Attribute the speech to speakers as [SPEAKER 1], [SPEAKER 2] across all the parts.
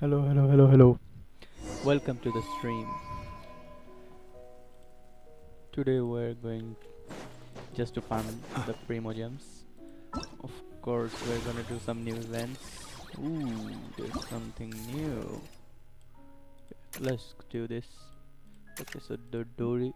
[SPEAKER 1] Hello, hello, hello, hello. Welcome to the stream. Today we're going just to farm the Primogems. Of course, we're gonna do some new events. Ooh, there's something new. Let's do this. Okay, so the Dory.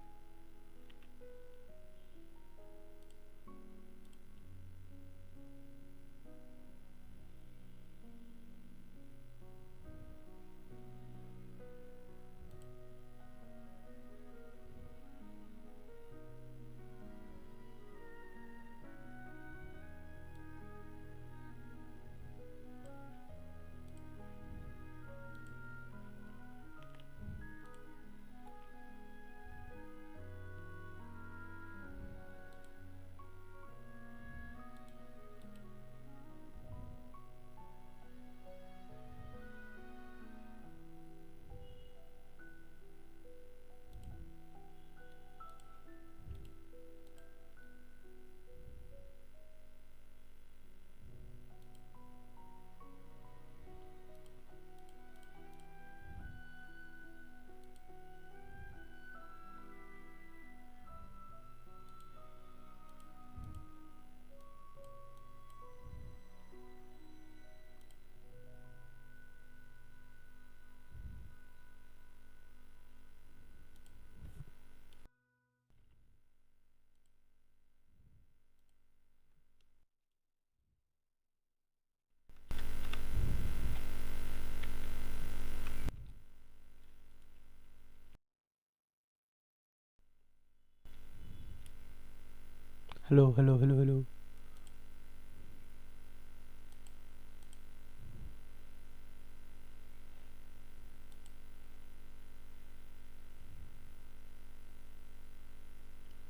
[SPEAKER 1] Hello, hello, hello, hello.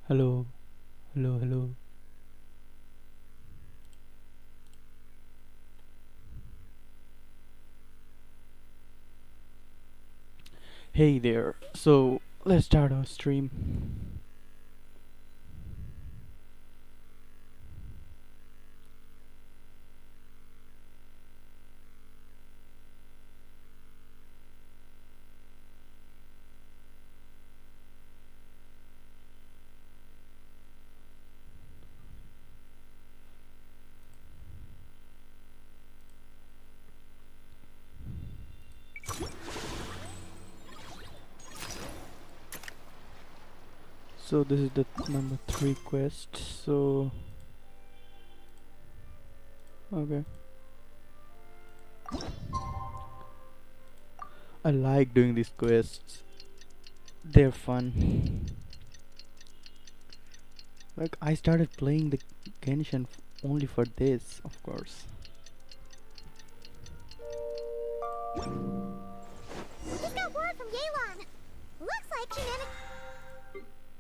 [SPEAKER 1] Hello, hello, hello. Hey there. So let's start our stream. So this is the number 3 quest. So okay. I like doing these quests. They're fun. Like I started playing the Genshin only for this, of course.
[SPEAKER 2] Just got word from Yelan. Looks like genetic.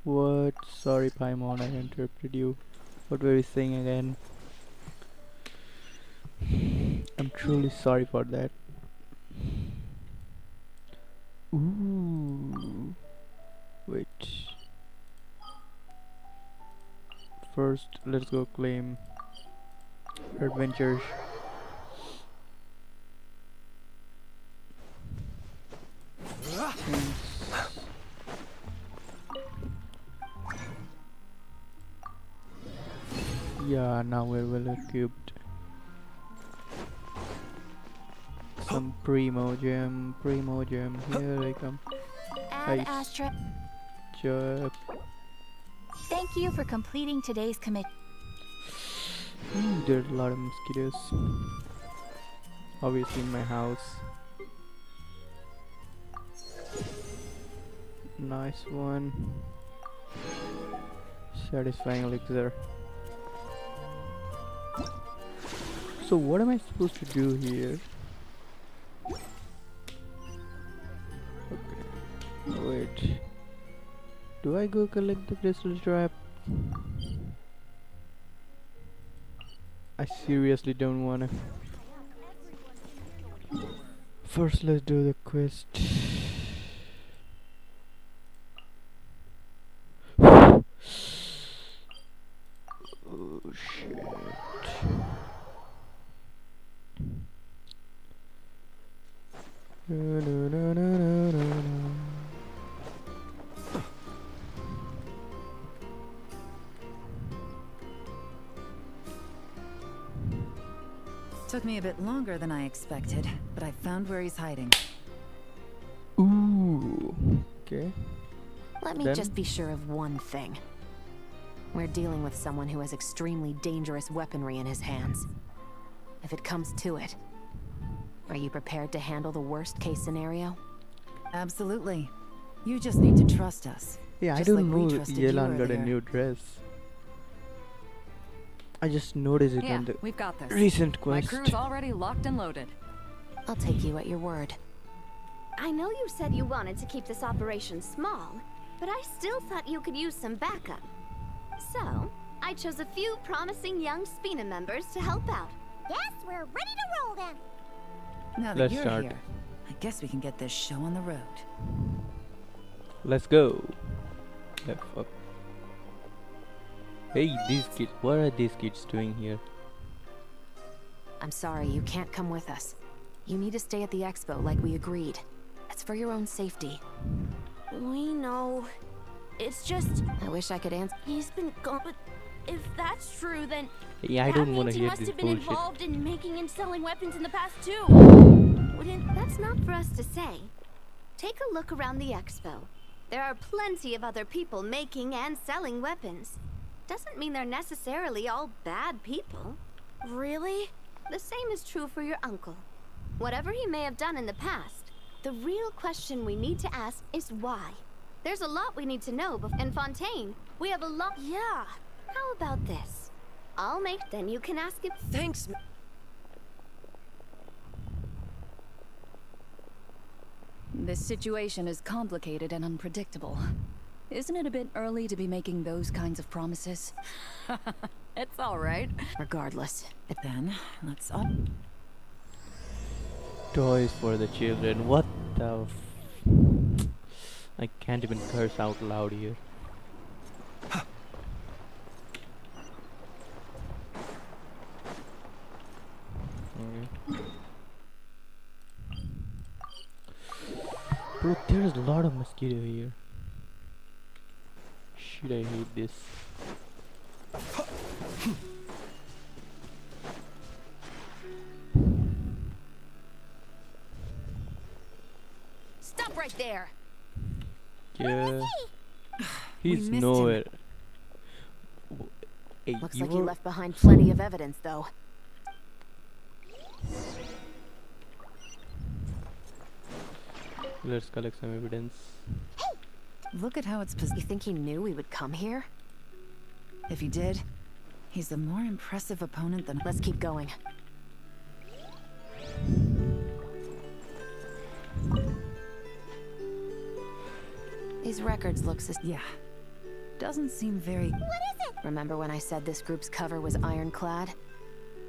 [SPEAKER 1] What? Sorry, Paimon, I interrupted you. What were you saying again? I'm truly sorry for that. Ooh. Wait. First, let's go claim adventures. Since yeah, now we're well equipped. Some Primogem, here I come.
[SPEAKER 2] Ad
[SPEAKER 1] Ice,
[SPEAKER 2] Astra.
[SPEAKER 1] Chuck.
[SPEAKER 2] Thank you for completing today's commit.
[SPEAKER 1] There's a lot of mosquitoes. Obviously in my house. Nice one. Satisfying elixir. So what am I supposed to do here? Okay. Wait. Do I go collect the crystal trap? I seriously don't wanna. First let's do the quest. Oh shit.
[SPEAKER 3] Took me a bit longer than I expected, but I found where he's hiding.
[SPEAKER 1] Ooh. Okay.
[SPEAKER 4] Let me
[SPEAKER 1] Then-
[SPEAKER 4] just be sure of one thing. We're dealing with someone who has extremely dangerous weaponry in his hands. If it comes to it, are you prepared to handle the worst case scenario?
[SPEAKER 3] Absolutely. You just need to trust us.
[SPEAKER 1] Yeah, I
[SPEAKER 3] Just
[SPEAKER 1] don't
[SPEAKER 3] like we
[SPEAKER 1] know
[SPEAKER 3] trusted you
[SPEAKER 1] Yelan got a
[SPEAKER 3] earlier.
[SPEAKER 1] new dress. I just noticed it
[SPEAKER 5] Yeah,
[SPEAKER 1] on the
[SPEAKER 5] we've got this.
[SPEAKER 1] recent
[SPEAKER 5] My
[SPEAKER 1] quest.
[SPEAKER 5] crew's already locked and loaded.
[SPEAKER 4] I'll take you at your word.
[SPEAKER 2] I know you said you wanted to keep this operation small, but I still thought you could use some backup. So, I chose a few promising young Spina members to help out.
[SPEAKER 6] Yes, we're ready to roll then.
[SPEAKER 3] Now that
[SPEAKER 1] Let's
[SPEAKER 3] you're
[SPEAKER 1] start.
[SPEAKER 3] here, I guess we can get this show on the road.
[SPEAKER 1] Let's go. Left up. Hey, these kids. What are these kids doing here?
[SPEAKER 4] I'm sorry, you can't come with us. You need to stay at the expo like we agreed. It's for your own safety.
[SPEAKER 2] We know. It's just,
[SPEAKER 4] I wish I could answer.
[SPEAKER 2] he's been gone, but if that's true, then
[SPEAKER 1] Hey, I
[SPEAKER 2] that
[SPEAKER 1] don't want to
[SPEAKER 2] means he
[SPEAKER 1] hear
[SPEAKER 2] must
[SPEAKER 1] this
[SPEAKER 2] have been
[SPEAKER 1] bullshit.
[SPEAKER 2] involved in making and selling weapons in the past too. That's not for us to say. Take a look around the expo. There are plenty of other people making and selling weapons. Doesn't mean they're necessarily all bad people. Really? The same is true for your uncle. Whatever he may have done in the past, the real question we need to ask is why. There's a lot we need to know, and Fontaine, we have a lot. Yeah. How about this? I'll make, then you can ask him.
[SPEAKER 7] Thanks.
[SPEAKER 5] This situation is complicated and unpredictable. Isn't it a bit early to be making those kinds of promises? It's all right.
[SPEAKER 4] Regardless,
[SPEAKER 3] Then, let's up.
[SPEAKER 1] Toys for the children. What the I can't even curse out loud here. Okay. Bro, there's a lot of mosquito here. Shit, I hate this.
[SPEAKER 5] Stop right there!
[SPEAKER 1] Yeah.
[SPEAKER 3] We
[SPEAKER 1] He's
[SPEAKER 3] missed him.
[SPEAKER 1] nowhere. Hey,
[SPEAKER 4] looks
[SPEAKER 1] you
[SPEAKER 4] like he
[SPEAKER 1] were-
[SPEAKER 4] left behind plenty of evidence, though.
[SPEAKER 1] Let's collect some evidence.
[SPEAKER 3] Look at how it's
[SPEAKER 4] You
[SPEAKER 3] positioned.
[SPEAKER 4] think he knew we would come here?
[SPEAKER 3] If he did, he's a more impressive opponent than.
[SPEAKER 4] Let's keep going. These records look
[SPEAKER 3] Yeah. Doesn't seem very.
[SPEAKER 4] Remember when I said this group's cover was ironclad?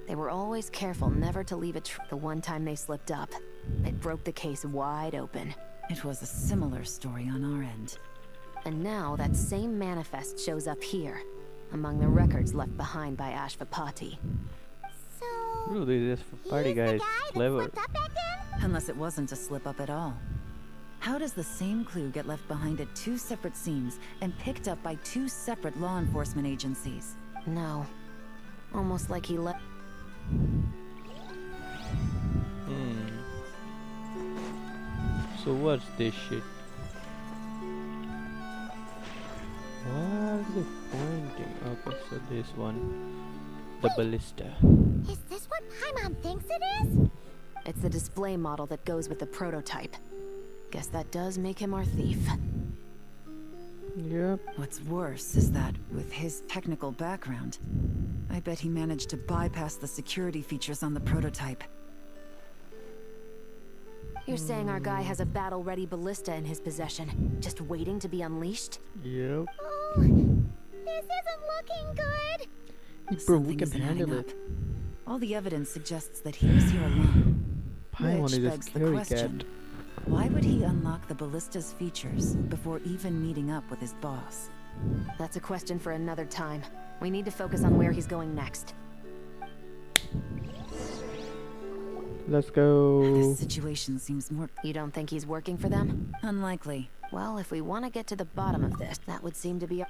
[SPEAKER 4] They were always careful never to leave the one time they slipped up, it broke the case wide open.
[SPEAKER 3] It was a similar story on our end.
[SPEAKER 4] And now that same manifest shows up here, among the records left behind by Ashvapati.
[SPEAKER 6] So,
[SPEAKER 1] Bro, this party
[SPEAKER 6] he's
[SPEAKER 1] guy
[SPEAKER 6] the
[SPEAKER 1] is
[SPEAKER 6] guy that
[SPEAKER 1] clever.
[SPEAKER 6] slipped up back then?
[SPEAKER 3] Unless it wasn't a slip up at all. How does the same clue get left behind at two separate scenes and picked up by two separate law enforcement agencies?
[SPEAKER 4] No. Almost like he left.
[SPEAKER 1] So what's this shit? What is it pointing? Okay, so this one. The ballista.
[SPEAKER 6] Is this what Paimon thinks it is?
[SPEAKER 4] It's the display model that goes with the prototype. Guess that does make him our thief.
[SPEAKER 1] Yep.
[SPEAKER 3] What's worse is that, with his technical background, I bet he managed to bypass the security features on the prototype.
[SPEAKER 4] You're saying our guy has a battle-ready ballista in his possession, just waiting to be unleashed?
[SPEAKER 1] Yep.
[SPEAKER 6] Oh, this isn't looking good.
[SPEAKER 1] Bro, we
[SPEAKER 3] Something
[SPEAKER 1] can
[SPEAKER 3] isn't
[SPEAKER 1] handle
[SPEAKER 3] adding
[SPEAKER 1] it.
[SPEAKER 3] up. All the evidence suggests that he was here alone.
[SPEAKER 1] Paimon
[SPEAKER 3] Which
[SPEAKER 1] is a
[SPEAKER 3] begs the
[SPEAKER 1] scary
[SPEAKER 3] question,
[SPEAKER 1] cat.
[SPEAKER 3] why would he unlock the ballista's features before even meeting up with his boss?
[SPEAKER 4] That's a question for another time. We need to focus on where he's going next.
[SPEAKER 1] Let's go.
[SPEAKER 3] This situation seems more
[SPEAKER 4] You don't think he's working for them?
[SPEAKER 3] unlikely.
[SPEAKER 4] Well, if we want to get to the bottom of this, that would seem to be a...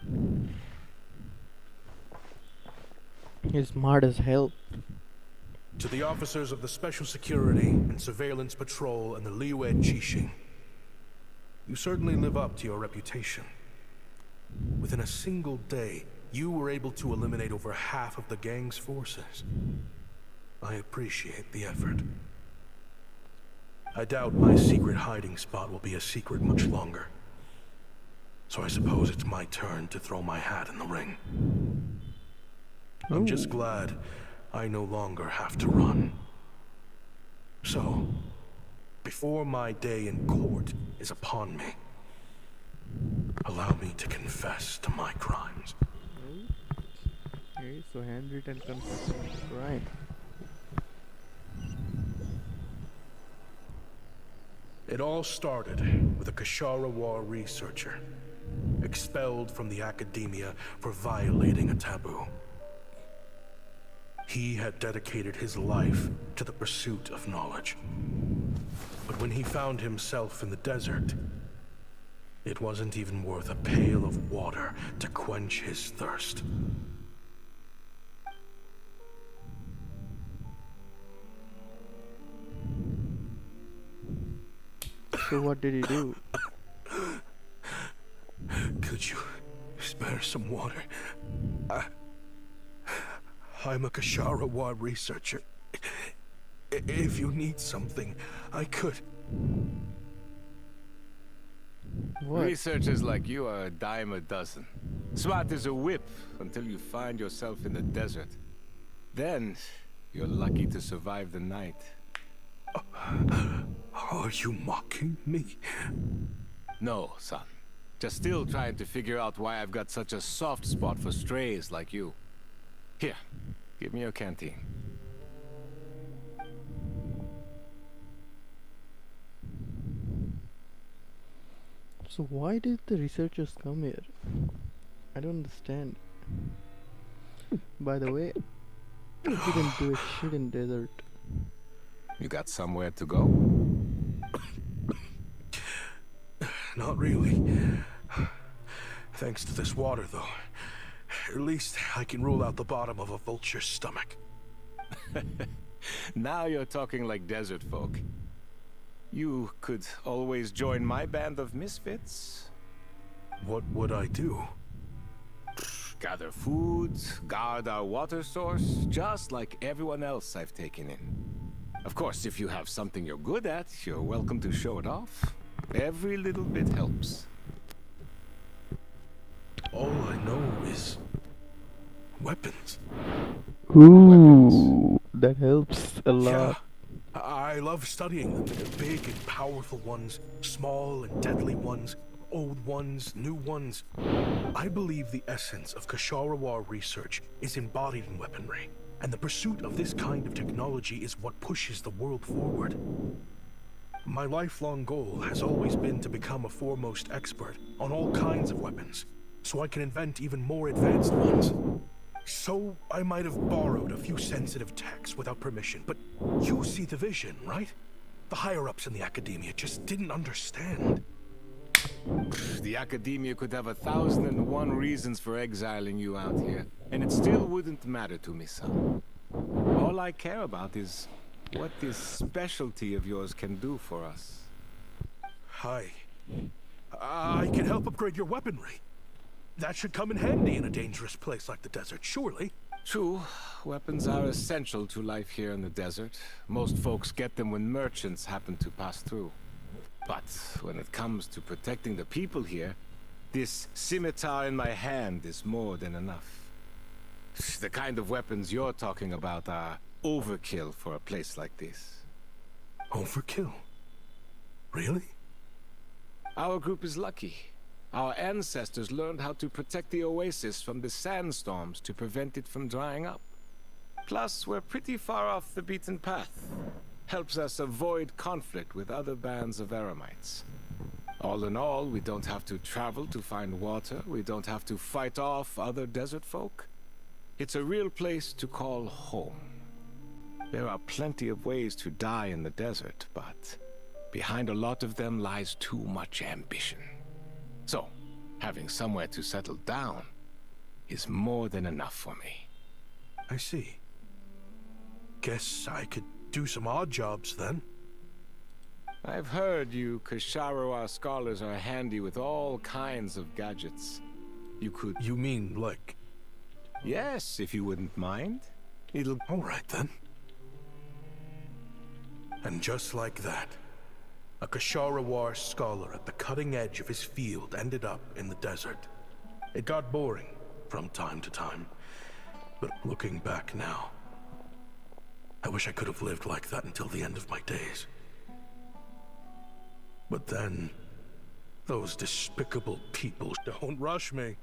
[SPEAKER 1] He's smart as hell.
[SPEAKER 7] To the officers of the Special Security and Surveillance Patrol and the Liyue Qixing, you certainly live up to your reputation. Within a single day, you were able to eliminate over half of the gang's forces. I appreciate the effort. I doubt my secret hiding spot will be a secret much longer. So I suppose it's my turn to throw my hat in the ring. I'm just glad I no longer have to run. So, before my day in court is upon me, allow me to confess to my crimes.
[SPEAKER 1] Okay, so handwritten confession. Right.
[SPEAKER 7] It all started with a Kashara War researcher, expelled from the academia for violating a taboo. He had dedicated his life to the pursuit of knowledge. But when he found himself in the desert, it wasn't even worth a pail of water to quench his thirst.
[SPEAKER 1] So what did he do?
[SPEAKER 7] Could you spare some water? I'm a Kashara War researcher. If you need something, I could.
[SPEAKER 1] What?
[SPEAKER 8] Researchers like you are a dime a dozen. Smart as a whip until you find yourself in the desert. Then, you're lucky to survive the night.
[SPEAKER 7] Are you mocking me?
[SPEAKER 8] No, son. Just still trying to figure out why I've got such a soft spot for strays like you. Here, give me your canteen.
[SPEAKER 1] So why did the researchers come here? I don't understand. By the way, we didn't do a shit in desert.
[SPEAKER 8] You got somewhere to go?
[SPEAKER 7] Not really. Thanks to this water, though. At least I can rule out the bottom of a vulture's stomach.
[SPEAKER 8] Now you're talking like desert folk. You could always join my band of misfits.
[SPEAKER 7] What would I do?
[SPEAKER 8] Gather food, guard our water source, just like everyone else I've taken in. Of course, if you have something you're good at, you're welcome to show it off. Every little bit helps.
[SPEAKER 7] All I know is weapons.
[SPEAKER 1] Ooh, that helps a lot.
[SPEAKER 7] Yeah, I love studying them. Big and powerful ones, small and deadly ones, old ones, new ones. I believe the essence of Kashara War research is embodied in weaponry, and the pursuit of this kind of technology is what pushes the world forward. My lifelong goal has always been to become a foremost expert on all kinds of weapons, so I can invent even more advanced ones. So I might have borrowed a few sensitive techs without permission, but you see the vision, right? The higher-ups in the academia just didn't understand.
[SPEAKER 8] The academia could have 1,001 reasons for exiling you out here, and it still wouldn't matter to me, son. All I care about is what this specialty of yours can do for us.
[SPEAKER 7] Hi. I can help upgrade your weaponry. That should come in handy in a dangerous place like the desert, surely.
[SPEAKER 8] True, weapons are essential to life here in the desert. Most folks get them when merchants happen to pass through. But when it comes to protecting the people here, this scimitar in my hand is more than enough. The kind of weapons you're talking about are overkill for a place like this.
[SPEAKER 7] Overkill? Really?
[SPEAKER 8] Our group is lucky. Our ancestors learned how to protect the oasis from the sandstorms to prevent it from drying up. Plus, we're pretty far off the beaten path. Helps us avoid conflict with other bands of Eremites. All in all, we don't have to travel to find water. We don't have to fight off other desert folk. It's a real place to call home. There are plenty of ways to die in the desert, but behind a lot of them lies too much ambition. So, having somewhere to settle down is more than enough for me.
[SPEAKER 7] I see. Guess I could do some odd jobs then.
[SPEAKER 8] I've heard you Kasharawa scholars are handy with all kinds of gadgets. You could...
[SPEAKER 7] You mean, like...
[SPEAKER 8] Yes, if you wouldn't mind. It'll...
[SPEAKER 7] All right, then. And just like that, a Kasharawar scholar at the cutting edge of his field ended up in the desert. It got boring from time to time, but looking back now, I wish I could have lived like that until the end of my days. But then, those despicable people don't rush me.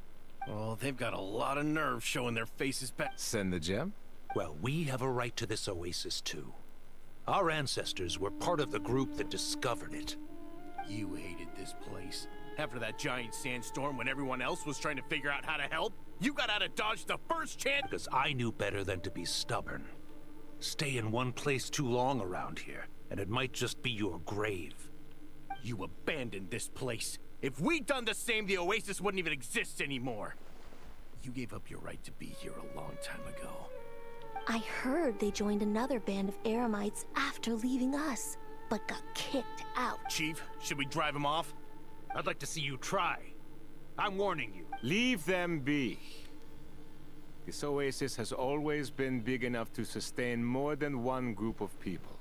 [SPEAKER 9] Oh, they've got a lot of nerve showing their faces back.
[SPEAKER 8] Send the gem?
[SPEAKER 10] Well, we have a right to this oasis too. Our ancestors were part of the group that discovered it.
[SPEAKER 9] You hated this place. After that giant sandstorm when everyone else was trying to figure out how to help, you got out of Dodge the first chance.
[SPEAKER 10] Because I knew better than to be stubborn. Stay in one place too long around here, and it might just be your grave.
[SPEAKER 9] You abandoned this place. If we'd done the same, the oasis wouldn't even exist anymore. You gave up your right to be here a long time ago.
[SPEAKER 6] I heard they joined another band of Eremites after leaving us, but got kicked out.
[SPEAKER 9] Chief, should we drive him off?
[SPEAKER 10] I'd like to see you try. I'm warning you.
[SPEAKER 8] Leave them be. This oasis has always been big enough to sustain more than one group of people.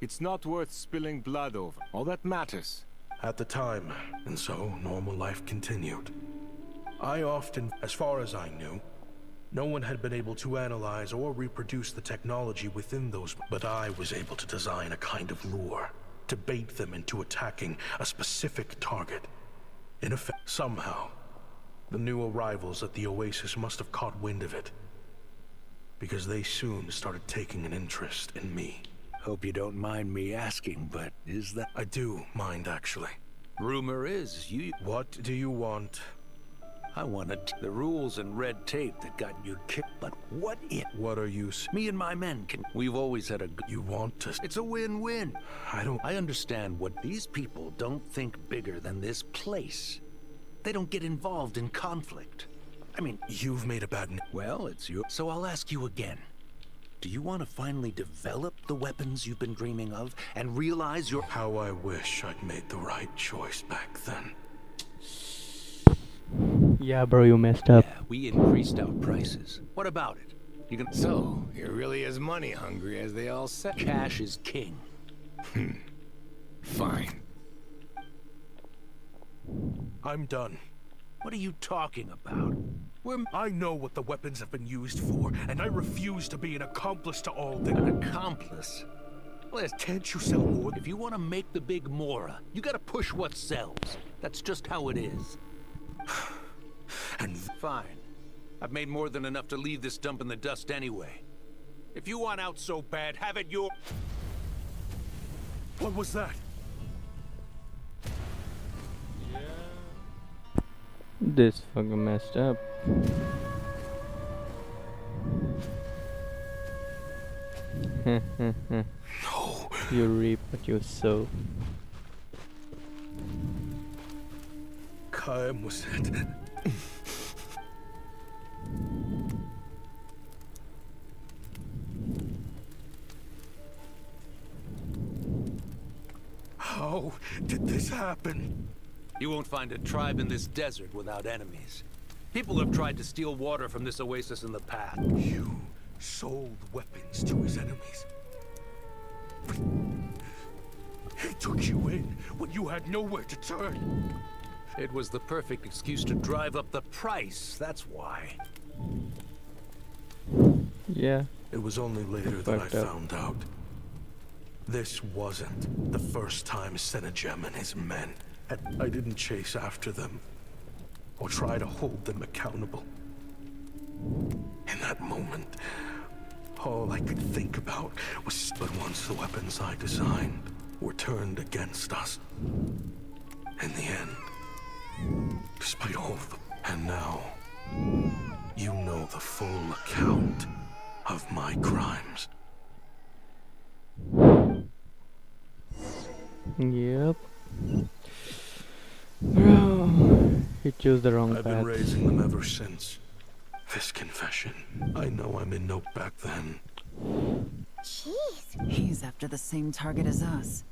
[SPEAKER 8] It's not worth spilling blood over. All that matters.
[SPEAKER 7] At the time, and so normal life continued. I often, as far as I knew, no one had been able to analyze or reproduce the technology within those, but I was able to design a kind of lure to bait them into attacking a specific target. In effect, somehow, the new arrivals at the oasis must have caught wind of it, because they soon started taking an interest in me.
[SPEAKER 10] Hope you don't mind me asking, but is that...
[SPEAKER 7] I do mind, actually.
[SPEAKER 10] Rumor is you...
[SPEAKER 7] What do you want?
[SPEAKER 10] I wanted the rules and red tape that got you kicked, but what if...
[SPEAKER 7] What are you...
[SPEAKER 10] Me and my men can... We've always had a...
[SPEAKER 7] You want to...
[SPEAKER 10] It's a win-win.
[SPEAKER 7] I
[SPEAKER 10] understand what these people don't think bigger than this place. They don't get involved in conflict. I mean...
[SPEAKER 7] You've made a bad...
[SPEAKER 10] Well, it's your... So I'll ask you again. Do you want to finally develop the weapons you've been dreaming of and realize your...
[SPEAKER 7] How I wish I'd made the right choice back then.
[SPEAKER 1] Yeah, bro, you messed up.
[SPEAKER 10] Yeah, we increased our prices. What about it? You can...
[SPEAKER 8] So, you're really as money hungry as they all say.
[SPEAKER 10] Cash is king.
[SPEAKER 8] Fine.
[SPEAKER 7] I'm done.
[SPEAKER 10] What are you talking about?
[SPEAKER 7] I know what the weapons have been used for, and I refuse to be an accomplice to all the...
[SPEAKER 10] An accomplice? Well,
[SPEAKER 7] can't you sell more?
[SPEAKER 10] If you want to make the big Mora, you gotta push what sells. That's just how it is.
[SPEAKER 7] And...
[SPEAKER 10] Fine. I've made more than enough to leave this dump in the dust anyway. If you want out so bad, have it your...
[SPEAKER 7] What was that?
[SPEAKER 1] This fucking messed up.
[SPEAKER 7] No.
[SPEAKER 1] You reap what you sow.
[SPEAKER 7] Kaim was it. How did this happen?
[SPEAKER 10] You won't find a tribe in this desert without enemies. People have tried to steal water from this oasis in the past.
[SPEAKER 7] You sold weapons to his enemies. He took you in when you had nowhere to turn.
[SPEAKER 10] It was the perfect excuse to drive up the price, that's why.
[SPEAKER 1] Yeah.
[SPEAKER 7] It was only later that I found out. This wasn't the first time Senegem and his men had... I didn't chase after them or try to hold them accountable. In that moment, all I could think about was... But once the weapons I designed were turned against us, in the end, despite all of them, and now, you know the full account of my crimes.
[SPEAKER 1] Yep. Bro, he chose the wrong
[SPEAKER 7] I've
[SPEAKER 1] path.
[SPEAKER 7] been raising them ever since. This confession, I know I'm in no back then.
[SPEAKER 6] Jeez.
[SPEAKER 3] He's after the same target as us.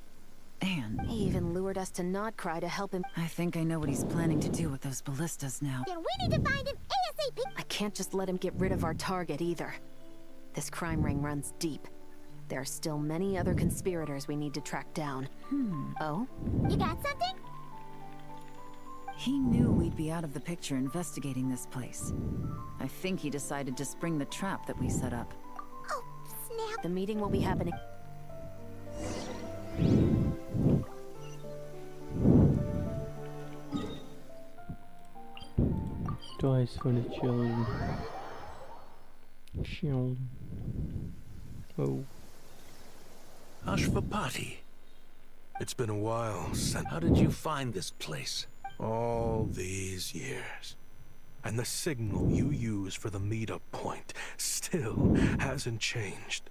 [SPEAKER 3] And
[SPEAKER 4] He even lured us to Notcry to help him.
[SPEAKER 3] I think I know what he's planning to do with those ballistas now.
[SPEAKER 6] Then we need to find him ASAP.
[SPEAKER 4] I can't just let him get rid of our target either. This crime ring runs deep. There are still many other conspirators we need to track down. Oh?
[SPEAKER 6] You got something?
[SPEAKER 3] He knew we'd be out of the picture investigating this place. I think he decided to spring the trap that we set up.
[SPEAKER 6] Oh, snap.
[SPEAKER 4] The meeting will be happening.
[SPEAKER 1] Twice for the children. Shield. Oh.
[SPEAKER 10] Ashvapati,
[SPEAKER 7] It's been a while since
[SPEAKER 10] how did you find this place?
[SPEAKER 7] all these years. And the signal you use for the meetup point still hasn't changed.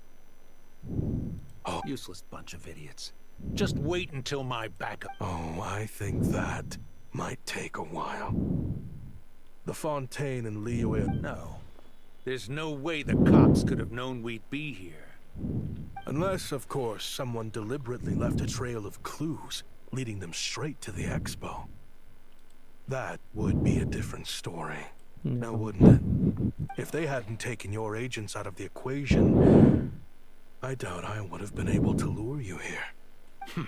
[SPEAKER 10] Useless bunch of idiots. Just wait until my backup.
[SPEAKER 7] Oh, I think that might take a while. The Fontaine and Liyue.
[SPEAKER 10] No. There's no way the cops could have known we'd be here.
[SPEAKER 7] Unless, of course, someone deliberately left a trail of clues, leading them straight to the expo. That would be a different story. Now, wouldn't it? If they hadn't taken your agents out of the equation, I doubt I would have been able to lure you here.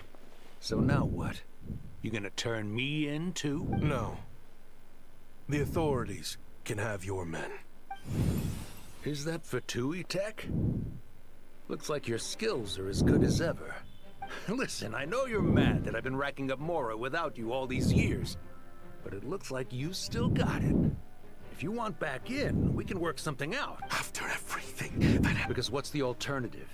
[SPEAKER 10] So now what? You gonna turn me in too?
[SPEAKER 7] No. The authorities can have your men.
[SPEAKER 10] Is that for Tui Tech? Looks like your skills are as good as ever. Listen, I know you're mad that I've been racking up Mora without you all these years, but it looks like you still got it. If you want back in, we can work something out.
[SPEAKER 7] After everything that happened.
[SPEAKER 10] Because what's the alternative?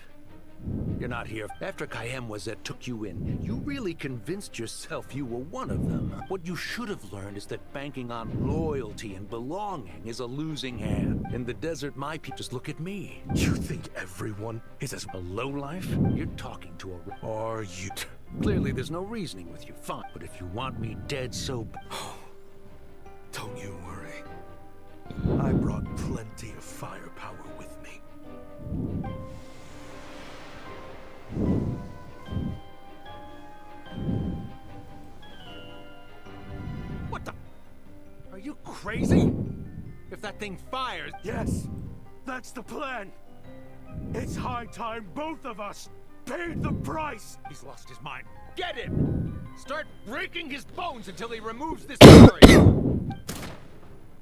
[SPEAKER 10] You're not here. After Kayem took you in, you really convinced yourself you were one of them. What you should have learned is that banking on loyalty and belonging is a losing hand. In the desert, my people just look at me.
[SPEAKER 7] You think everyone is as...
[SPEAKER 10] A lowlife? You're talking to a...
[SPEAKER 7] Are you...
[SPEAKER 10] Clearly, there's no reasoning with you. Fine. But if you want me dead so...
[SPEAKER 7] Don't you worry. I brought plenty of firepower with me.
[SPEAKER 9] What the? Are you crazy? If that thing fires...
[SPEAKER 7] Yes, that's the plan. It's high time both of us paid the price.
[SPEAKER 9] He's lost his mind. Get him! Start breaking his bones until he removes this memory.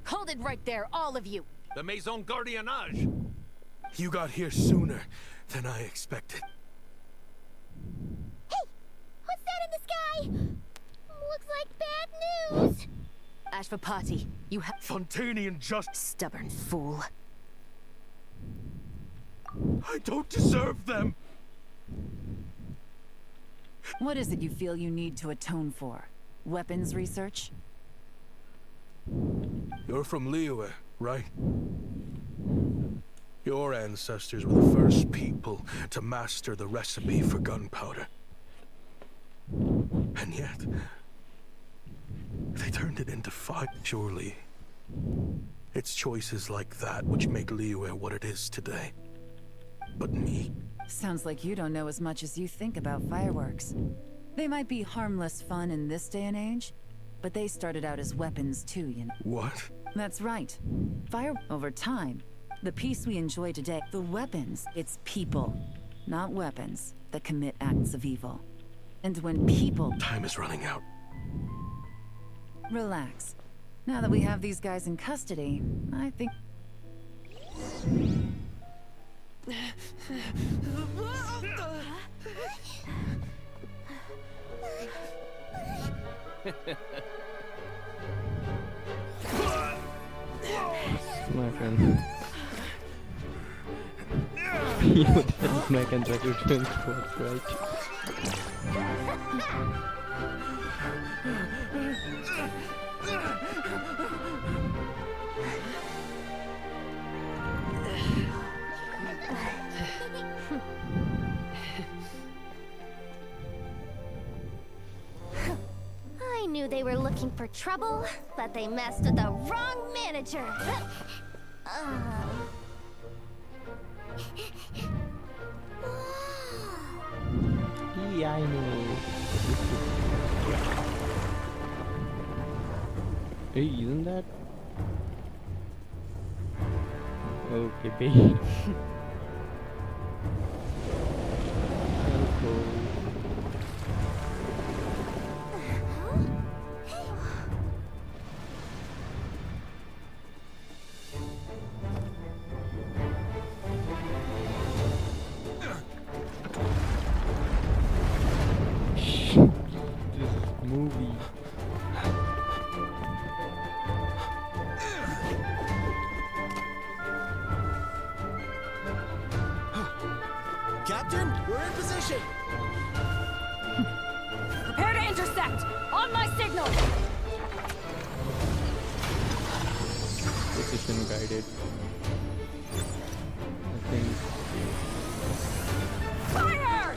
[SPEAKER 4] Hold it right there, all of you!
[SPEAKER 9] The Maison Gardiennage.
[SPEAKER 7] You got here sooner than I expected.
[SPEAKER 6] Hey! What's that in the sky? Looks like bad news.
[SPEAKER 4] Ashvapati, you have...
[SPEAKER 7] Fontanian just...
[SPEAKER 4] Stubborn fool.
[SPEAKER 7] I don't deserve them.
[SPEAKER 3] What is it you feel you need to atone for? Weapons research?
[SPEAKER 7] You're from Liyue, right? Your ancestors were the first people to master the recipe for gunpowder. And yet, they turned it into fire. Surely, it's choices like that which make Liyue what it is today. But me?
[SPEAKER 3] Sounds like you don't know as much as you think about fireworks. They might be harmless fun in this day and age, but they started out as weapons too, you know.
[SPEAKER 7] What?
[SPEAKER 3] That's right. Fire over time. The peace we enjoy today, the weapons, it's people, not weapons, that commit acts of evil. And when people...
[SPEAKER 7] Time is running out.
[SPEAKER 3] Relax. Now that we have these guys in custody, I think...
[SPEAKER 1] Smack and... You did smack and that you're doing squats, right?
[SPEAKER 2] they were looking for trouble, but they messed with the wrong manager.
[SPEAKER 1] Yeah, I know. Hey, isn't that? Okay, babe. This movie.
[SPEAKER 11] Captain, we're in position!
[SPEAKER 5] Prepare to intercept! On my signal!
[SPEAKER 1] Position guided. I think.
[SPEAKER 5] Fire!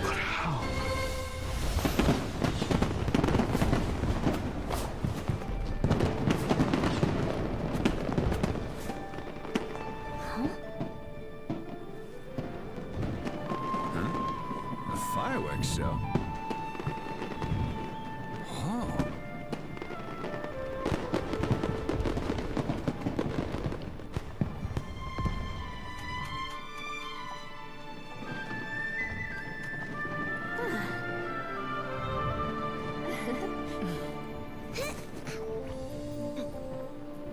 [SPEAKER 7] But how?
[SPEAKER 10] A fireworks show. Oh.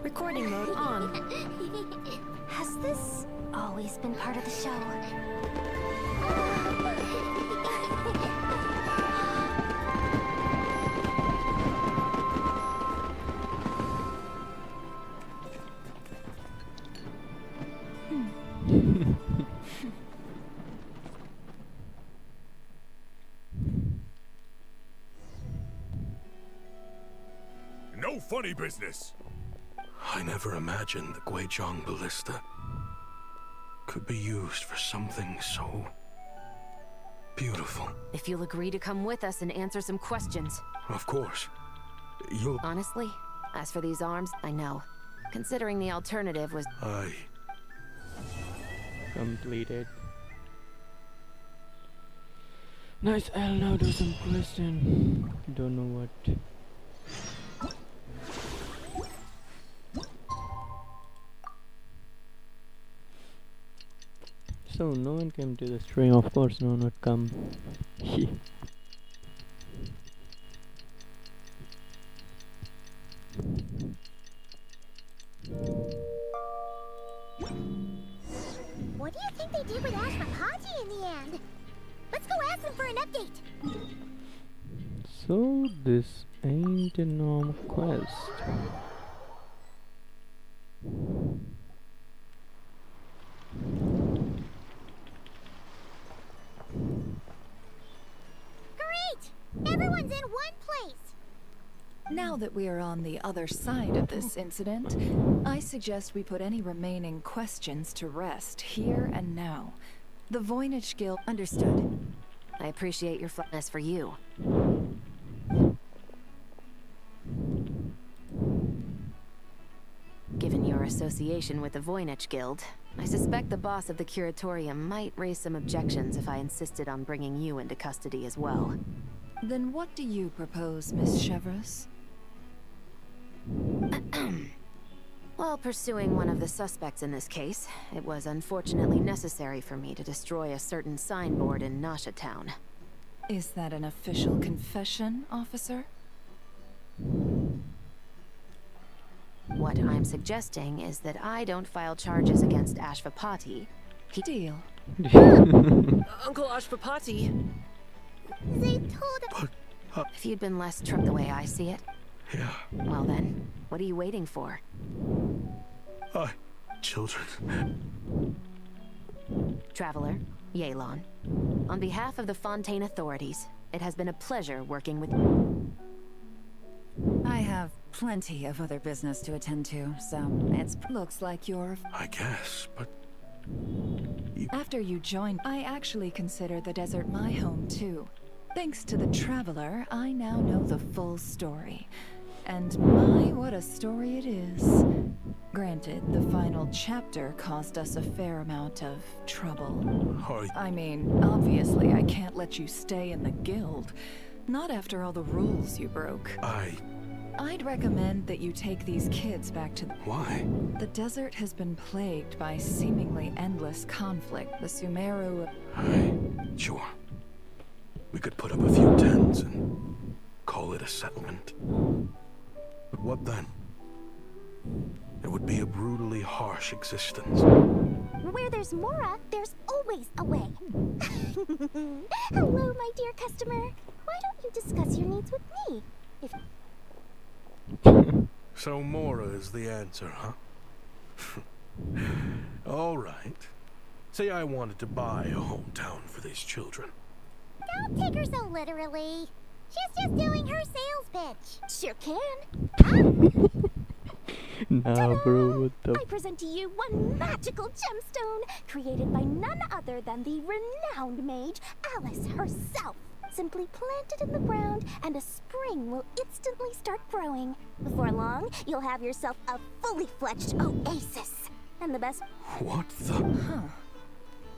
[SPEAKER 4] Recording mode on.
[SPEAKER 2] Has this always been part of the show?
[SPEAKER 9] No funny business.
[SPEAKER 7] I never imagined the Guizhong ballista could be used for something so beautiful.
[SPEAKER 4] If you'll agree to come with us and answer some questions.
[SPEAKER 7] Of course. You'll...
[SPEAKER 4] Honestly, as for these arms, I know. Considering the alternative was...
[SPEAKER 1] Completed. Nice, I'll now do some question. Don't know what. So no one came to the stream, of course no one would come.
[SPEAKER 2] What do you think they did with Ashmapati in the end? Let's go ask them for an update.
[SPEAKER 1] So this ain't a normal quest.
[SPEAKER 2] Great! Everyone's in one place.
[SPEAKER 5] Now that we are on the other side of this incident, I suggest we put any remaining questions to rest here and now. The Voynich Guild...
[SPEAKER 4] Understood. I appreciate your flatness for you. Given your association with the Voynich Guild, I suspect the boss of the Curatorium might raise some objections if I insisted on bringing you into custody as well.
[SPEAKER 5] Then what do you propose, Miss Chevreuse?
[SPEAKER 4] While pursuing one of the suspects in this case, it was unfortunately necessary for me to destroy a certain signboard in Nasha Town.
[SPEAKER 5] Is that an official confession, officer?
[SPEAKER 4] What I'm suggesting is that I don't file charges against Ashvapati.
[SPEAKER 5] Deal.
[SPEAKER 11] Uncle Ashvapati!
[SPEAKER 2] They told us.
[SPEAKER 4] If you'd been less tripped the way I see it,
[SPEAKER 7] Yeah.
[SPEAKER 4] well then, what are you waiting for?
[SPEAKER 7] Children.
[SPEAKER 4] Traveler, Yelan. On behalf of the Fontaine authorities, it has been a pleasure working with...
[SPEAKER 3] I have plenty of other business to attend to, so it's...
[SPEAKER 5] Looks like you're...
[SPEAKER 7] I guess, but
[SPEAKER 5] After you joined, I actually consider the desert my home too. Thanks to the Traveler, I now know the full story. And my, what a story it is. Granted, the final chapter caused us a fair amount of trouble. I mean, obviously I can't let you stay in the guild. Not after all the rules you broke. I'd recommend that you take these kids back to the...
[SPEAKER 7] Why?
[SPEAKER 5] The desert has been plagued by seemingly endless conflict. The Sumeru...
[SPEAKER 7] Sure. We could put up a few tents and call it a settlement. But what then? It would be a brutally harsh existence.
[SPEAKER 2] Where there's Mora, there's always a way. Hello, my dear customer. Why don't you discuss your needs with me?
[SPEAKER 7] So Mora is the answer, huh? All right. Say I wanted to buy a hometown for these children.
[SPEAKER 2] Don't take her so literally. She's just doing her sales pitch. Sure can.
[SPEAKER 1] Nah, bro, what the...
[SPEAKER 2] I present to you one magical gemstone created by none other than the renowned mage Alice herself. Simply plant it in the ground and a spring will instantly start growing. Before long, you'll have yourself a fully fledged oasis. And the best...
[SPEAKER 7] What the...
[SPEAKER 5] Huh.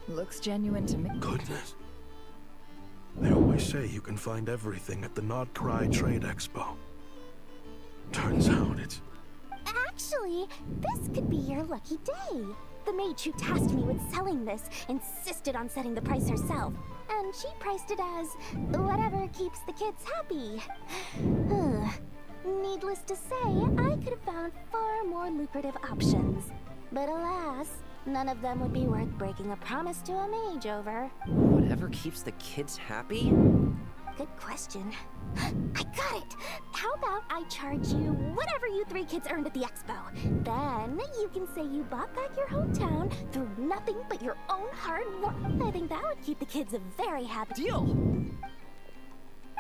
[SPEAKER 5] Looks genuine to me.
[SPEAKER 7] Goodness. They always say you can find everything at the Nodcry Trade Expo. Turns out it's...
[SPEAKER 2] Actually, this could be your lucky day. The mage who tasked me with selling this insisted on setting the price herself. And she priced it as whatever keeps the kids happy. Needless to say, I could have found far more lucrative options. But alas, none of them would be worth breaking a promise to a mage over.
[SPEAKER 11] Whatever keeps the kids happy?
[SPEAKER 2] Good question. I got it! How about I charge you whatever you three kids earned at the expo? Then you can say you bought back your hometown through nothing but your own hard work. I think that would keep the kids very happy.
[SPEAKER 11] Deal!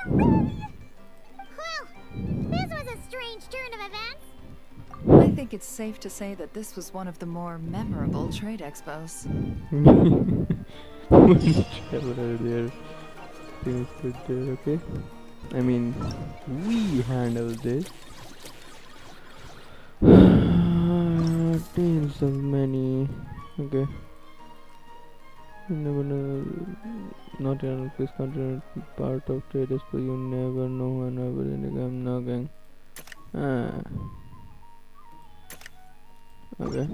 [SPEAKER 2] Hooray! Well, this was a strange turn of events.
[SPEAKER 5] I think it's safe to say that this was one of the more memorable trade expos.
[SPEAKER 1] Traveler there. Things good there, okay? I mean, we handle this. Tales of many. Okay. You never know. Not an please continue part of traders, but you never know whenever in the game knocking. Okay.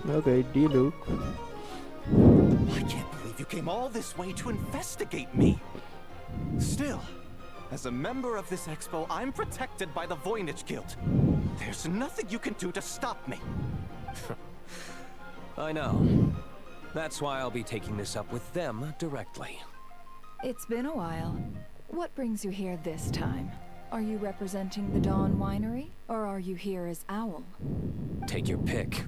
[SPEAKER 1] Okay, D-Luke.
[SPEAKER 9] I can't believe you came all this way to investigate me. Still, as a member of this expo, I'm protected by the Voynich Guild. There's nothing you can do to stop me.
[SPEAKER 12] I know. That's why I'll be taking this up with them directly.
[SPEAKER 5] It's been a while. What brings you here this time? Are you representing the Dawn Winery, or are you here as Owl?
[SPEAKER 12] Take your pick.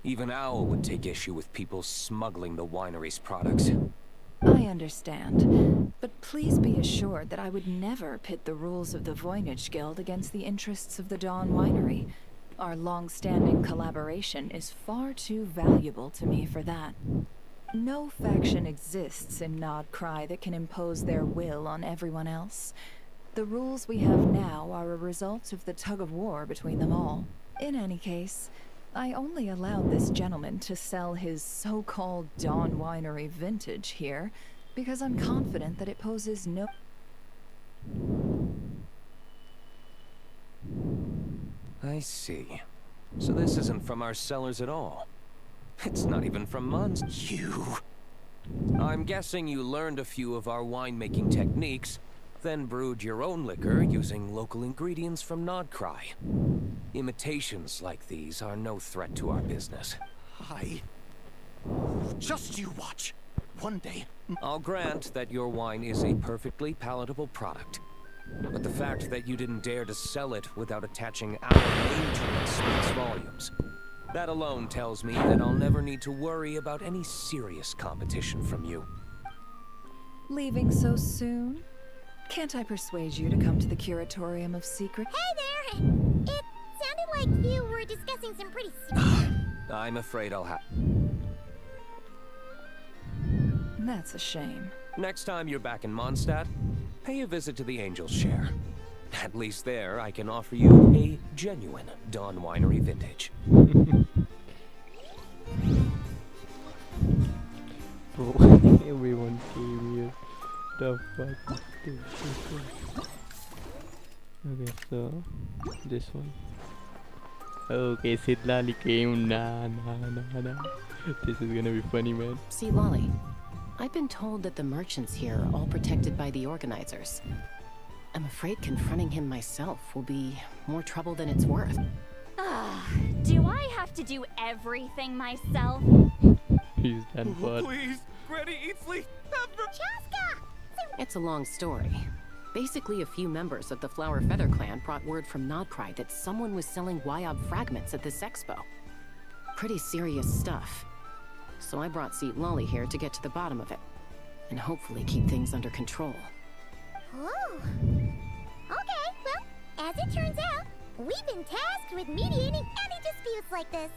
[SPEAKER 12] Even Owl would take issue with people smuggling the winery's products.
[SPEAKER 5] I understand. But please be assured that I would never pit the rules of the Voynich Guild against the interests of the Dawn Winery. Our long-standing collaboration is far too valuable to me for that. No faction exists in Nodcry that can impose their will on everyone else. The rules we have now are a result of the tug-of-war between them all. In any case, I only allowed this gentleman to sell his so-called Dawn Winery vintage here because I'm confident that it poses no...
[SPEAKER 12] I see. So this isn't from our cellars at all. It's not even from Mons. You... I'm guessing you learned a few of our winemaking techniques, then brewed your own liquor using local ingredients from Nodcry. Imitations like these are no threat to our business.
[SPEAKER 9] Just you watch. One day...
[SPEAKER 12] I'll grant that your wine is a perfectly palatable product. But the fact that you didn't dare to sell it without attaching our name to it speaks volumes. That alone tells me that I'll never need to worry about any serious competition from you.
[SPEAKER 5] Leaving so soon? Can't I persuade you to come to the Curatorium of Secrets?
[SPEAKER 6] Hey there! It sounded like you were discussing some pretty...
[SPEAKER 12] I'm afraid I'll have...
[SPEAKER 5] That's a shame.
[SPEAKER 12] Next time you're back in Mondstadt, pay a visit to the Angel's Share. At least there, I can offer you a genuine Dawn Winery vintage.
[SPEAKER 1] Bro, everyone came here. The fuck is this one? Okay, so this one. Okay, Sidlali came. Nah. This is gonna be funny, man.
[SPEAKER 13] See, Lolly, I've been told that the merchants here are all protected by the organizers. I'm afraid confronting him myself will be more trouble than it's worth.
[SPEAKER 2] Do I have to do everything myself?
[SPEAKER 1] He's done for.
[SPEAKER 9] Please, Granny Eatsley,
[SPEAKER 6] Chaska!
[SPEAKER 13] It's a long story. Basically, a few members of the Flower Feather clan brought word from Nodcry that someone was selling Wyob fragments at this expo. Pretty serious stuff. So I brought Seat Lolly here to get to the bottom of it, and hopefully keep things under control.
[SPEAKER 6] Oh. Okay, well, as it turns out, we've been tasked with mediating any disputes like this.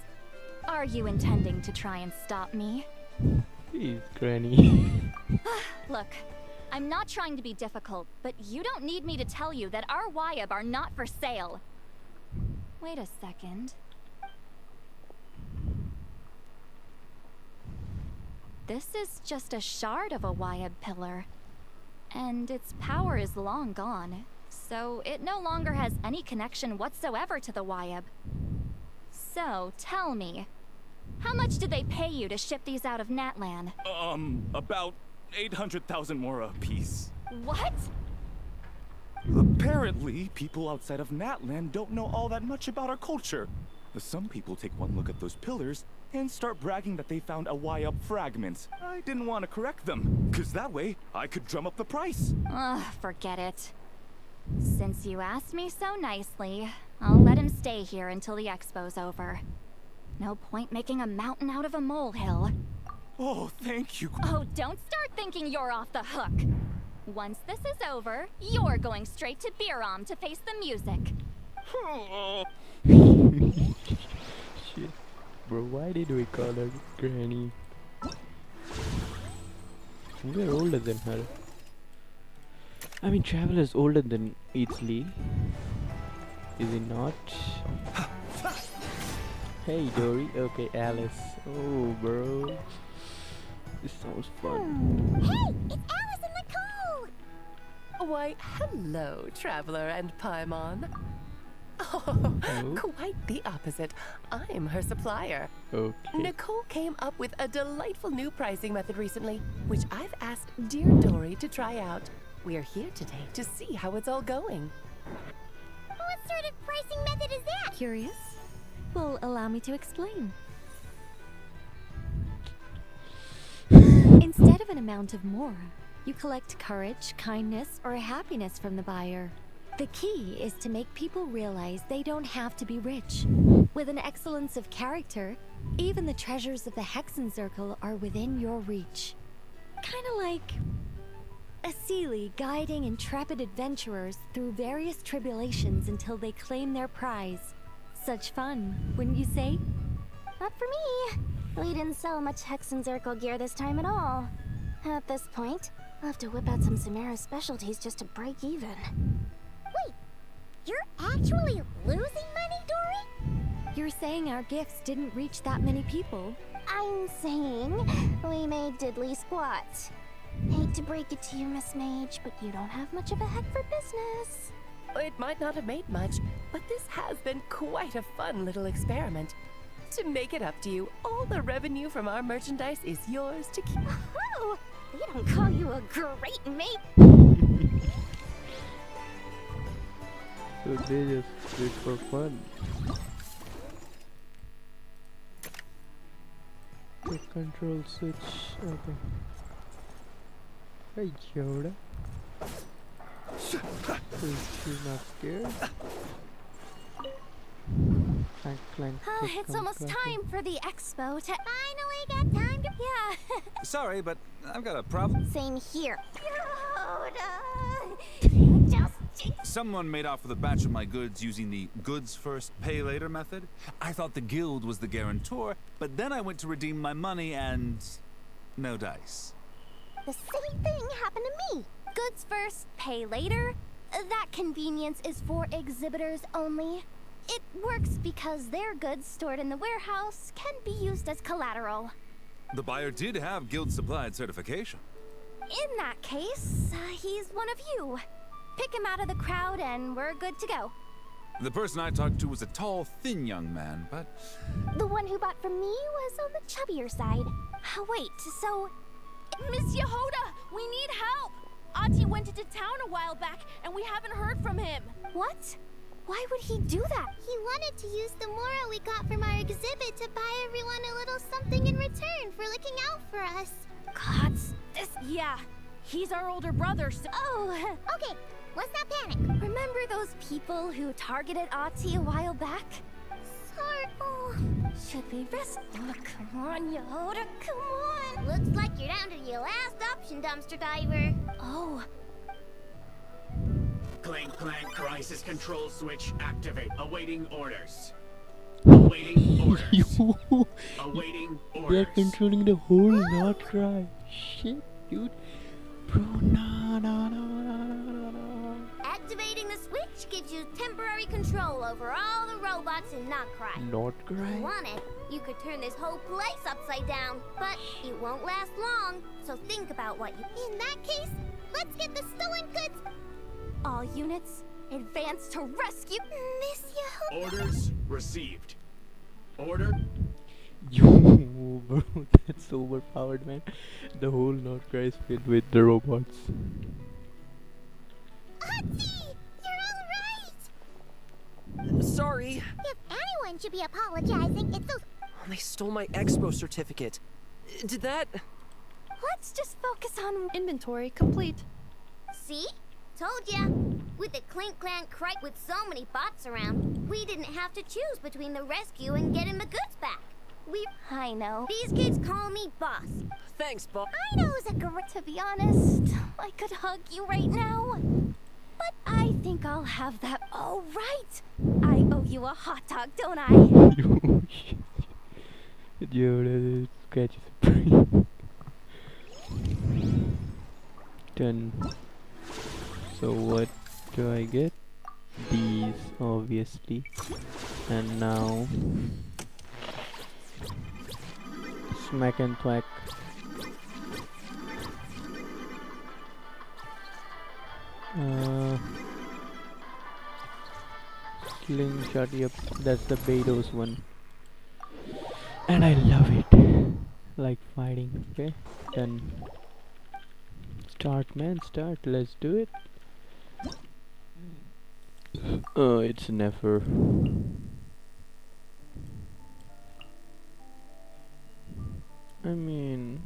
[SPEAKER 2] Are you intending to try and stop me?
[SPEAKER 1] Please, Granny.
[SPEAKER 2] Look, I'm not trying to be difficult, but you don't need me to tell you that our Wyob are not for sale. Wait a second. This is just a shard of a Wyob pillar, and its power is long gone, so it no longer has any connection whatsoever to the Wyob. So, tell me, how much did they pay you to ship these out of Natlan?
[SPEAKER 9] About 800,000 more apiece.
[SPEAKER 2] What?
[SPEAKER 9] Apparently, people outside of Natlan don't know all that much about our culture. Some people take one look at those pillars and start bragging that they found a Wyob fragment. I didn't want to correct them, because that way I could drum up the price.
[SPEAKER 2] Ugh, forget it. Since you asked me so nicely, I'll let him stay here until the expo's over. No point making a mountain out of a molehill.
[SPEAKER 9] Oh, thank you.
[SPEAKER 2] Oh, don't start thinking you're off the hook. Once this is over, you're going straight to Biram to face the music.
[SPEAKER 1] Shit. Bro, why did we call her Granny? We're older than her. I mean, Traveler's older than Eatsley. Is he not? Hey, Dory. Okay, Alice. Oh, bro. This sounds fun.
[SPEAKER 6] Hey, it's Alice and Nicole!
[SPEAKER 13] Why, hello, Traveler and Paimon. Oh,
[SPEAKER 1] Hello?
[SPEAKER 13] quite the opposite. I'm her supplier.
[SPEAKER 1] Okay.
[SPEAKER 13] Nicole came up with a delightful new pricing method recently, which I've asked dear Dory to try out. We're here today to see how it's all going.
[SPEAKER 6] What sort of pricing method is that?
[SPEAKER 2] Curious? Well, allow me to explain. Instead of an amount of more, you collect courage, kindness, or happiness from the buyer. The key is to make people realize they don't have to be rich. With an excellence of character, even the treasures of the Hexen Circle are within your reach. Kinda like a Seelie guiding intrepid adventurers through various tribulations until they claim their prize. Such fun, wouldn't you say?
[SPEAKER 6] Not for me. We didn't sell much Hexen Circle gear this time at all. At this point, I'll have to whip out some Samara specialties just to break even. Wait, you're actually losing money, Dory?
[SPEAKER 2] You're saying our gifts didn't reach that many people?
[SPEAKER 6] I'm saying we made diddly squat. Hate to break it to you, Miss Mage, but you don't have much of a head for business.
[SPEAKER 13] It might not have made much, but this has been quite a fun little experiment. To make it up to you, all the revenue from our merchandise is yours to keep.
[SPEAKER 6] Oh, they don't call you a great mate.
[SPEAKER 1] So they just do it for fun. The control switch. Okay. Hey, Yoda. She's not scared. Clank, clank,
[SPEAKER 2] It's almost time for the expo to...
[SPEAKER 6] Finally got time to...
[SPEAKER 2] Yeah.
[SPEAKER 8] Sorry, but
[SPEAKER 14] I've got a problem.
[SPEAKER 6] Same here.
[SPEAKER 14] Someone made off with a batch of my goods using the goods first, pay later method. I thought the guild was the guarantor, but then I went to redeem my money and no dice.
[SPEAKER 6] The same thing happened to me. Goods first, pay later. That convenience is for exhibitors only. It works because their goods stored in the warehouse can be used as collateral.
[SPEAKER 14] The buyer did have guild supplied certification.
[SPEAKER 6] In that case, he's one of you. Pick him out of the crowd and we're good to go.
[SPEAKER 14] The person I talked to was a tall, thin young man, but...
[SPEAKER 6] The one who bought from me was on the chubbier side. Wait, so...
[SPEAKER 15] Miss Yehoda, we need help! Ati went into town a while back and we haven't heard from him.
[SPEAKER 6] What? Why would he do that?
[SPEAKER 16] He wanted to use the moral we got from our exhibit to buy everyone a little something in return for looking out for us.
[SPEAKER 15] Gods, yeah, he's our older brother, so...
[SPEAKER 6] Oh,
[SPEAKER 16] okay, let's not panic.
[SPEAKER 6] Remember those people who targeted Ati a while back?
[SPEAKER 16] Sorry.
[SPEAKER 6] Oh, should we risk... Oh, come on, Yehoda, come on.
[SPEAKER 16] Looks like you're down to your last option, dumpster diver.
[SPEAKER 6] Oh.
[SPEAKER 17] Clank Clank crisis control switch activate. Awaiting orders. Awaiting orders. Awaiting orders.
[SPEAKER 1] They're controlling the whole not cry. Shit, dude. Bro, no.
[SPEAKER 16] Activating the switch gives you temporary control over all the robots in Notcry.
[SPEAKER 1] Notcry?
[SPEAKER 16] If you wanted, you could turn this whole place upside down, but it won't last long, so think about what you... In that case, let's get the stolen goods...
[SPEAKER 6] All units, advance to rescue...
[SPEAKER 16] Miss Yehoda.
[SPEAKER 17] Orders received. Order.
[SPEAKER 1] Yo, bro, that's overpowered, man. The whole Notcry is filled with the robots.
[SPEAKER 16] Ati! You're alright!
[SPEAKER 11] Sorry.
[SPEAKER 16] If anyone should be apologizing, it's those...
[SPEAKER 11] They stole my expo certificate. Did that...
[SPEAKER 6] Let's just focus on...
[SPEAKER 15] Inventory complete.
[SPEAKER 16] See? Told ya. With the Clink Clank Crike with so many bots around, we didn't have to choose between the rescue and getting the goods back.
[SPEAKER 6] I know.
[SPEAKER 16] These kids call me boss.
[SPEAKER 11] Thanks, Bob.
[SPEAKER 16] I know who's a great...
[SPEAKER 6] To be honest, I could hug you right now. But I think I'll have that all right. I owe you a hot dog, don't I?
[SPEAKER 1] Yo, that catches a brain. Done. So what do I get? These, obviously. And now... Smack and thwack. Slingshot, yep, that's the Betos one. And I love it. Like fighting, okay? Done. Start, man, start. Let's do it. Oh, it's never. I mean...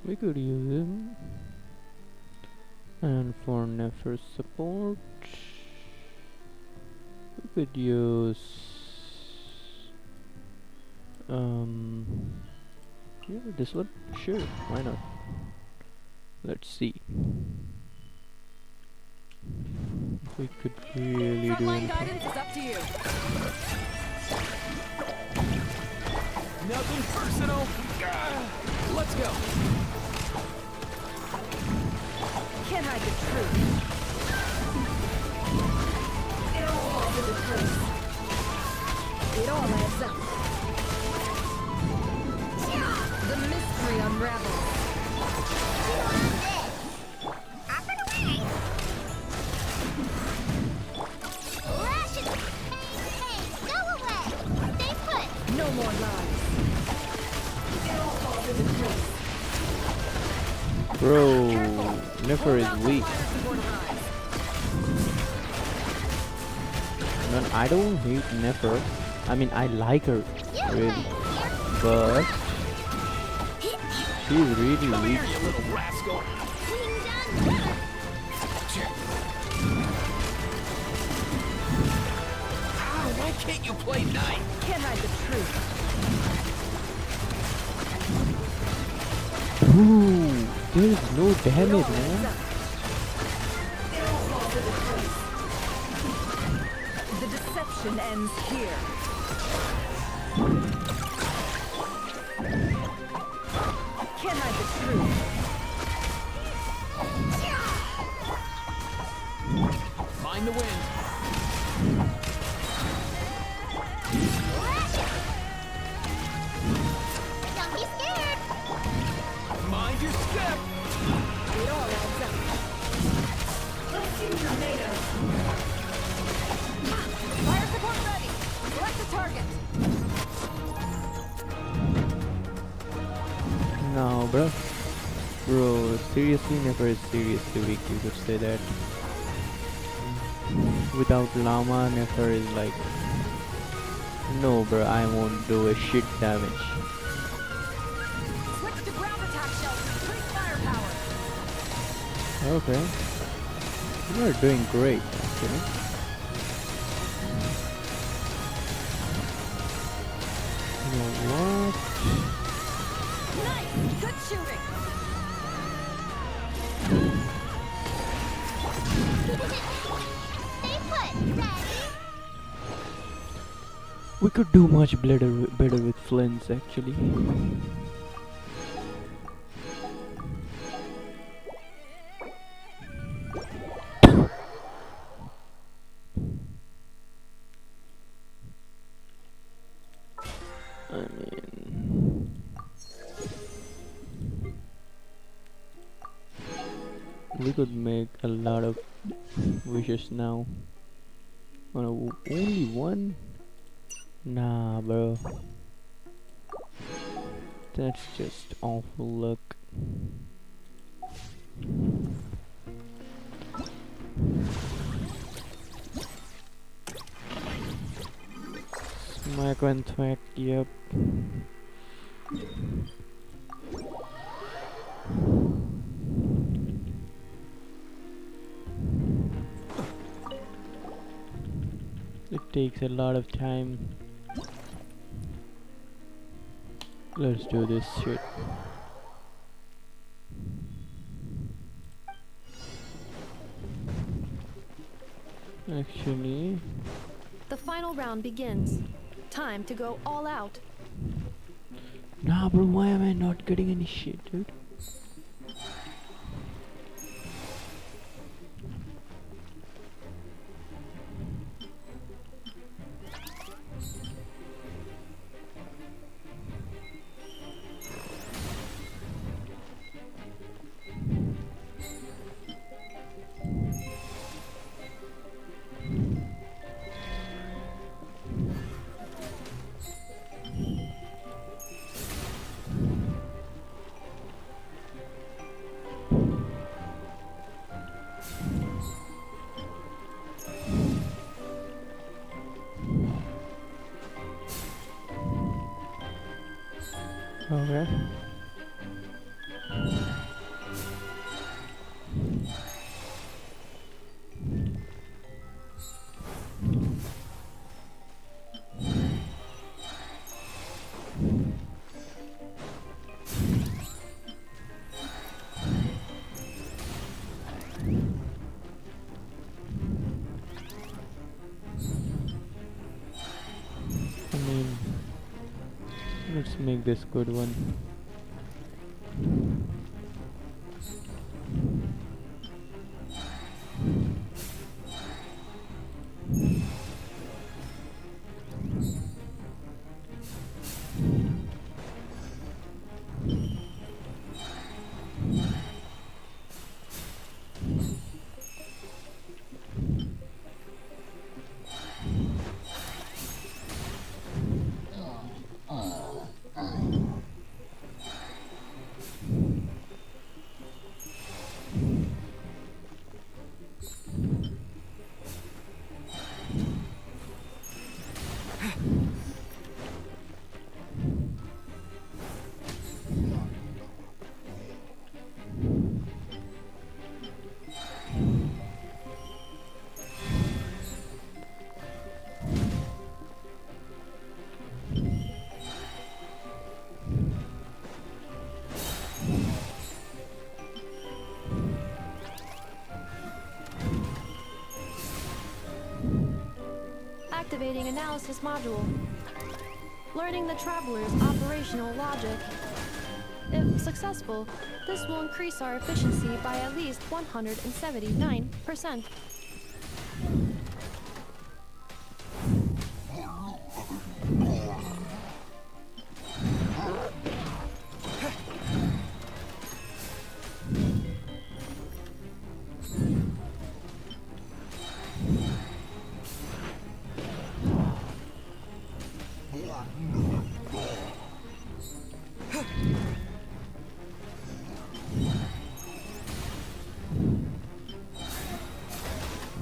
[SPEAKER 1] we could use him. And for Nefer support, we could use... yeah, this one? Sure, why not? Let's see. If we could really do
[SPEAKER 5] Frontline
[SPEAKER 1] anything.
[SPEAKER 5] guidance is up to you.
[SPEAKER 12] Nothing personal. Let's go.
[SPEAKER 5] Can't hide the truth. It all falls into place. It all adds up. The mystery unravels. No more lies. It all falls into place.
[SPEAKER 1] Bro, Nefer is weak. Man, I don't hate Nefer. I mean, I like her, really. But she's really weak.
[SPEAKER 12] You little rascal.
[SPEAKER 16] Ati,
[SPEAKER 12] Why can't you play nice?
[SPEAKER 5] Can't hide the truth.
[SPEAKER 1] Ooh, there is no damage, man.
[SPEAKER 5] The deception ends here. Can't hide the truth.
[SPEAKER 12] Find the wind.
[SPEAKER 16] Don't be scared.
[SPEAKER 12] Mind your step.
[SPEAKER 6] It all adds up.
[SPEAKER 5] Let's see tomatoes. Fire support ready. Select the target.
[SPEAKER 1] No, bro. Bro, seriously, never is seriously weak, you could say that. Without llama, Nefer is like, no bro, I won't do a shit damage.
[SPEAKER 5] Switch to ground attack shells to increase firepower.
[SPEAKER 1] Okay. You are doing great, actually. You know what?
[SPEAKER 5] Nice! Good shooting!
[SPEAKER 16] Stay put, Daddy.
[SPEAKER 1] We could do much better with flints, actually. I mean, we could make a lot of wishes now. Only one? Nah, bro. That's just awful luck. Smack and thwack, yep. It takes a lot of time. Let's do this shit. Actually,
[SPEAKER 15] The final round begins. Time to go all out.
[SPEAKER 1] nah bro, why am I not getting any shit, dude? Okay. I mean, let's make this good one.
[SPEAKER 18] analysis module. Learning the traveler's operational logic. If successful, this will increase our efficiency by at least 179%.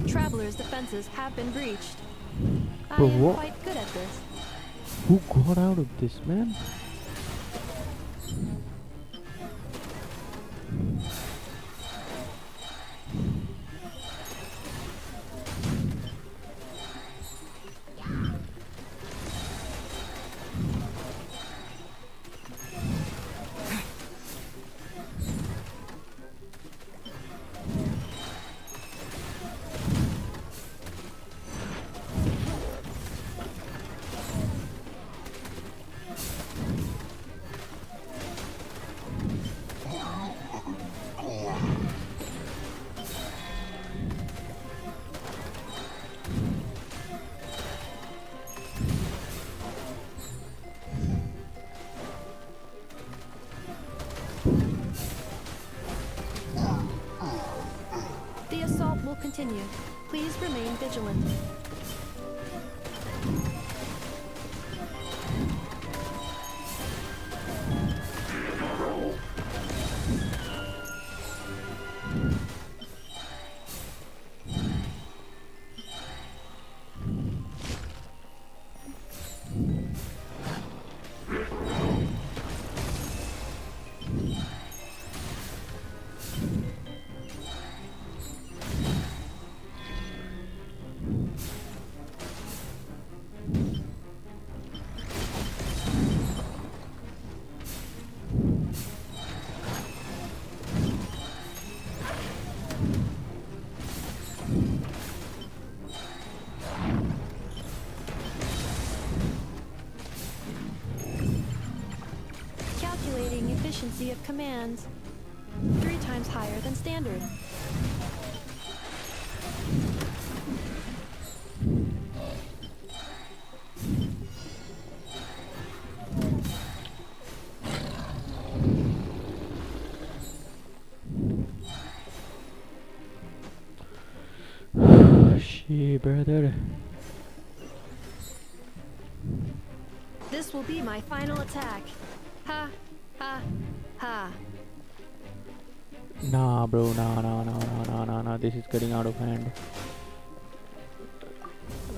[SPEAKER 18] Traveler's defenses have been breached. I
[SPEAKER 1] Bro,
[SPEAKER 18] am
[SPEAKER 1] what?
[SPEAKER 18] quite good at this.
[SPEAKER 1] Who got out of this, man?
[SPEAKER 18] The assault will continue. Please remain vigilant. Calculating efficiency of commands. 3 times higher than standard.
[SPEAKER 1] Shit, brother.
[SPEAKER 18] This will be my final attack. Ha, ha, ha.
[SPEAKER 1] Nah, bro, nah. This is getting out of hand.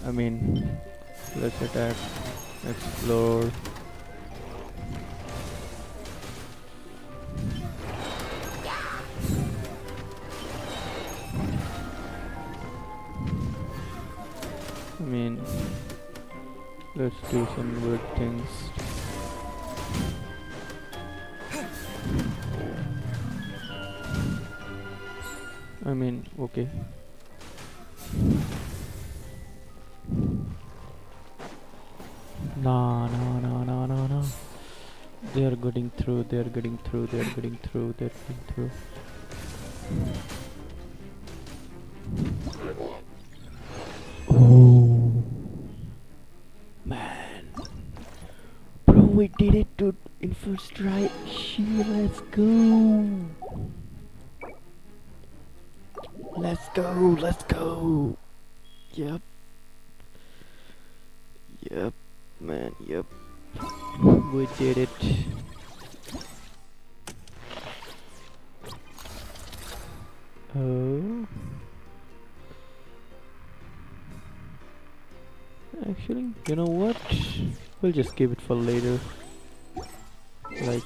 [SPEAKER 1] I mean, let's attack, explore. I mean, let's do some good things. I mean, okay. Nah. They are getting through. Oh, man. Bro, we did it to in first try. Shit, let's go. Let's go. Yep, man, yep. We did it. Oh. Actually, you know what? We'll just keep it for later. Like,